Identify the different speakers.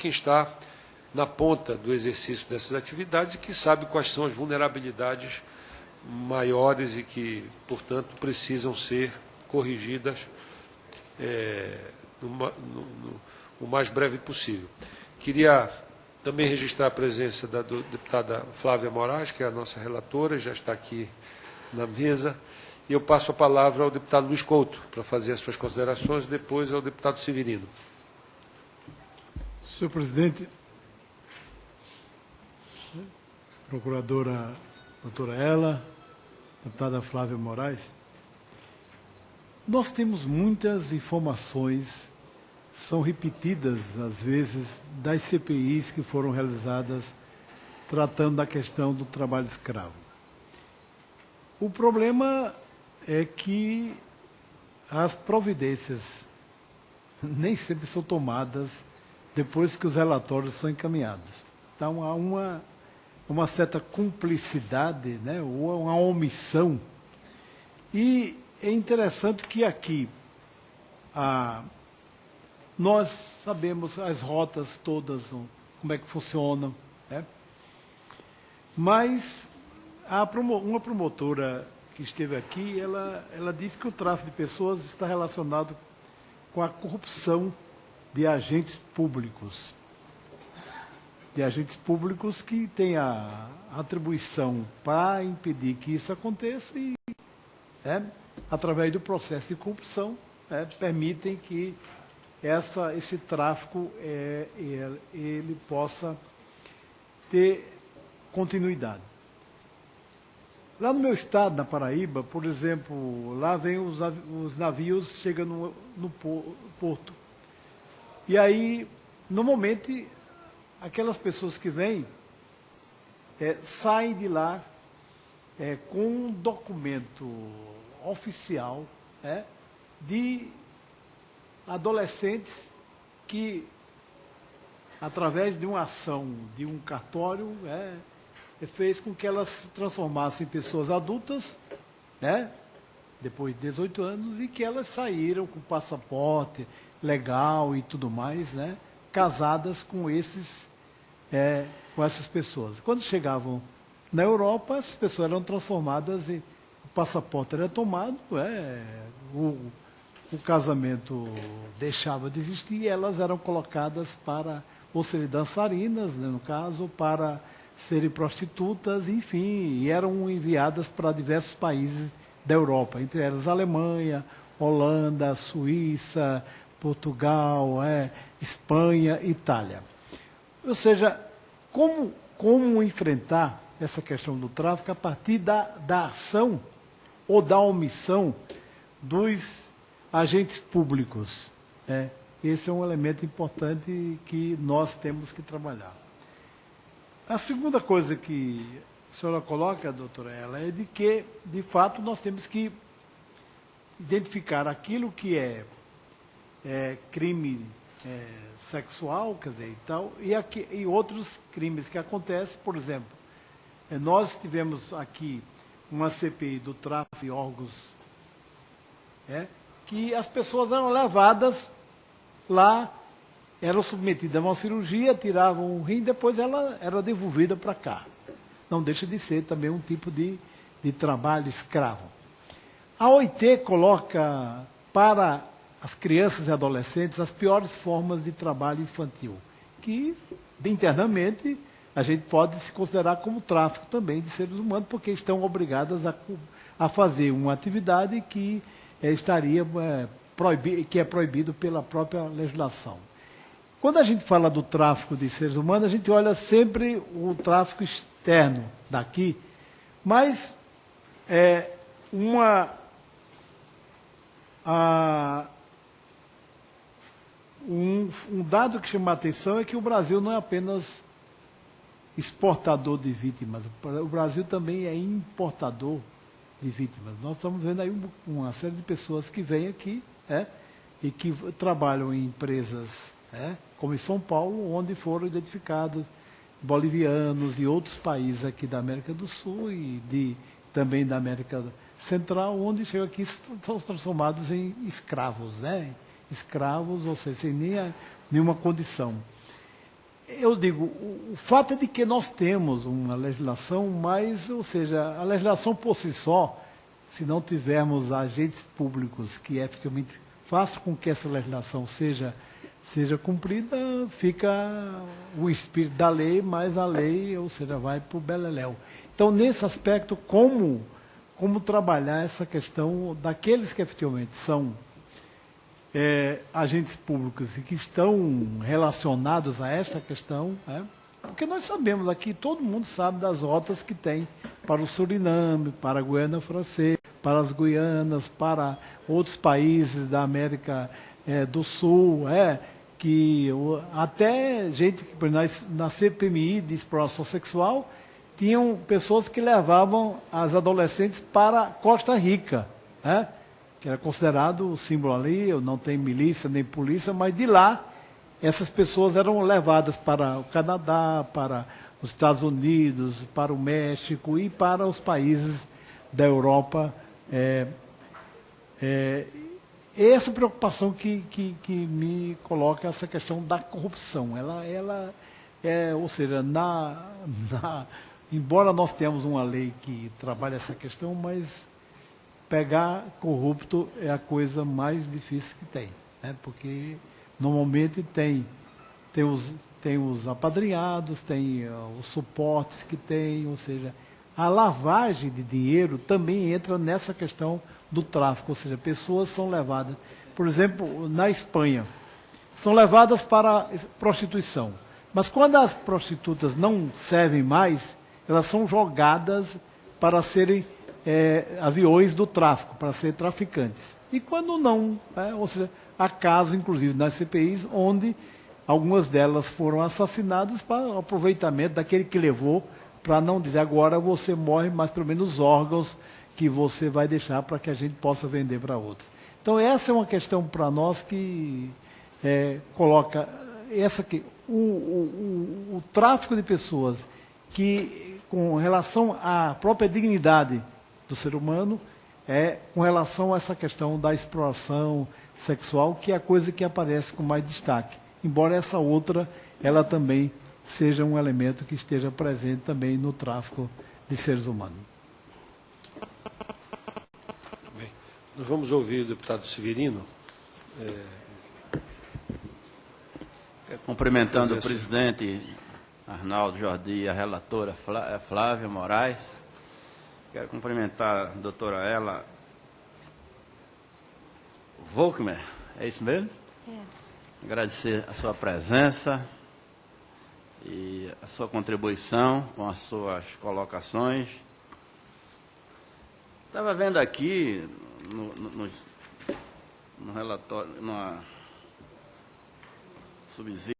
Speaker 1: quem está na ponta do exercício dessas atividades e que sabe quais são as vulnerabilidades maiores e que, portanto, precisam ser corrigidas o mais breve possível. Queria também registrar a presença da deputada Flávia Moraes, que é a nossa relatora, já está aqui na mesa, e eu passo a palavra ao deputado Luiz Couto para fazer as suas considerações, depois ao deputado Severino.
Speaker 2: Senhor presidente, procuradora doutora Ela, deputada Flávia Moraes, nós temos muitas informações, são repetidas, às vezes, das CPIs que foram realizadas tratando da questão do trabalho escravo. O problema é que as providências nem sempre são tomadas depois que os relatórios são encaminhados. Então, há uma certa cumplicidade, né, ou uma omissão. E é interessante que aqui nós sabemos as rotas todas, como é que funcionam, né? Mas uma promotora que esteve aqui, ela disse que o tráfico de pessoas está relacionado com a corrupção de agentes públicos. De agentes públicos que têm a atribuição para impedir que isso aconteça e, através do processo de corrupção, permitem que esse tráfico ele possa ter continuidade. Lá no meu estado, na Paraíba, por exemplo, lá vem os navios, chegam no porto. E aí, normalmente, aquelas pessoas que vêm saem de lá com um documento oficial de adolescentes que, através de uma ação de um cartório, fez com que elas se transformassem em pessoas adultas, depois de 18 anos, e que elas saíram com passaporte legal e tudo mais, casadas com essas pessoas. Quando chegavam na Europa, essas pessoas eram transformadas o passaporte era tomado, o casamento deixava de existir e elas eram colocadas para, ou serem dançarinas, no caso, para serem prostitutas, enfim, e eram enviadas para diversos países da Europa, entre elas Alemanha, Holanda, Suíça, Portugal, Espanha, Itália. Ou seja, como enfrentar essa questão do tráfico a partir da ação ou da omissão dos agentes públicos? Esse é um elemento importante que nós temos que trabalhar. A segunda coisa que a senhora coloca, doutora Ela, é de que, de fato, nós temos que identificar aquilo que é crime sexual, quer dizer, e tal, e outros crimes que acontecem. Por exemplo, nós tivemos aqui uma CPI do tráfico de órgãos, que as pessoas eram levadas lá, eram submetidas a uma cirurgia, tiravam o rim, depois ela era devolvida para cá. Não deixa de ser também um tipo de trabalho escravo. A OIT coloca para as crianças e adolescentes as piores formas de trabalho infantil, que internamente a gente pode se considerar como tráfico também de seres humanos, porque estão obrigadas a fazer uma atividade que que é proibido pela própria legislação. Quando a gente fala do tráfico de seres humanos, a gente olha sempre o tráfico externo daqui, mas um dado que chama a atenção é que o Brasil não é apenas exportador de vítimas, o Brasil também é importador de vítimas. Nós estamos vendo aí uma série de pessoas que vêm aqui e que trabalham em empresas, como em São Paulo, onde foram identificados bolivianos e outros países aqui da América do Sul e também da América Central, onde chegam aqui e são transformados em escravos, escravos, ou seja, sem nenhuma condição. eu digo, o fato é de que nós temos uma legislação, mas, ou seja, a legislação por si só, se não tivermos agentes públicos que efetivamente façam com que essa legislação seja cumprida, fica o espírito da lei, mas a lei, ou seja, vai para o beleléu. Então, nesse aspecto, como trabalhar essa questão daqueles que efetivamente são agentes públicos e que estão relacionados a esta questão, porque nós sabemos aqui, todo mundo sabe das rotas que tem para o Suriname, para a Guiana Francesa, para as Guianas, para outros países da América do Sul, que até gente que na CPMI de exploração sexual tinham pessoas que levavam as adolescentes para Costa Rica, que era considerado o símbolo ali, não tem milícia nem polícia, mas de lá essas pessoas eram levadas para o Canadá, para os Estados Unidos, para o México e para os países da Europa. Essa preocupação que me coloca essa questão da corrupção. Ou seja, embora nós tenhamos uma lei que trabalha essa questão, mas pegar corrupto é a coisa mais difícil que tem, porque normalmente tem os apadrinhados, tem os suportes que tem, ou seja, a lavagem de dinheiro também entra nessa questão do tráfico, ou seja, pessoas são levadas, por exemplo, na Espanha, são levadas para prostituição, mas quando as prostitutas não servem mais, elas são jogadas para serem aviões do tráfico, para serem traficantes. E quando não, ou seja, há casos, inclusive, nas CPIs, onde algumas delas foram assassinadas para o aproveitamento daquele que levou, para não dizer agora você morre, mas pelo menos os órgãos que você vai deixar para que a gente possa vender para outros. Então essa é uma questão para nós que coloca o tráfico de pessoas que, com relação à própria dignidade do ser humano, com relação a essa questão da exploração sexual, que é a coisa que aparece com mais destaque. Embora essa outra, ela também seja um elemento que esteja presente também no tráfico de seres humanos.
Speaker 1: Bem, nós vamos ouvir o deputado Severino.
Speaker 3: Cumprimentando o presidente Arnaldo Jordi e a relatora Flávia Moraes. Quero cumprimentar a doutora Ela Volkmer, é isso mesmo? Agradecer a sua presença e a sua contribuição com as suas colocações. Estava vendo aqui no relatório, numa subsídio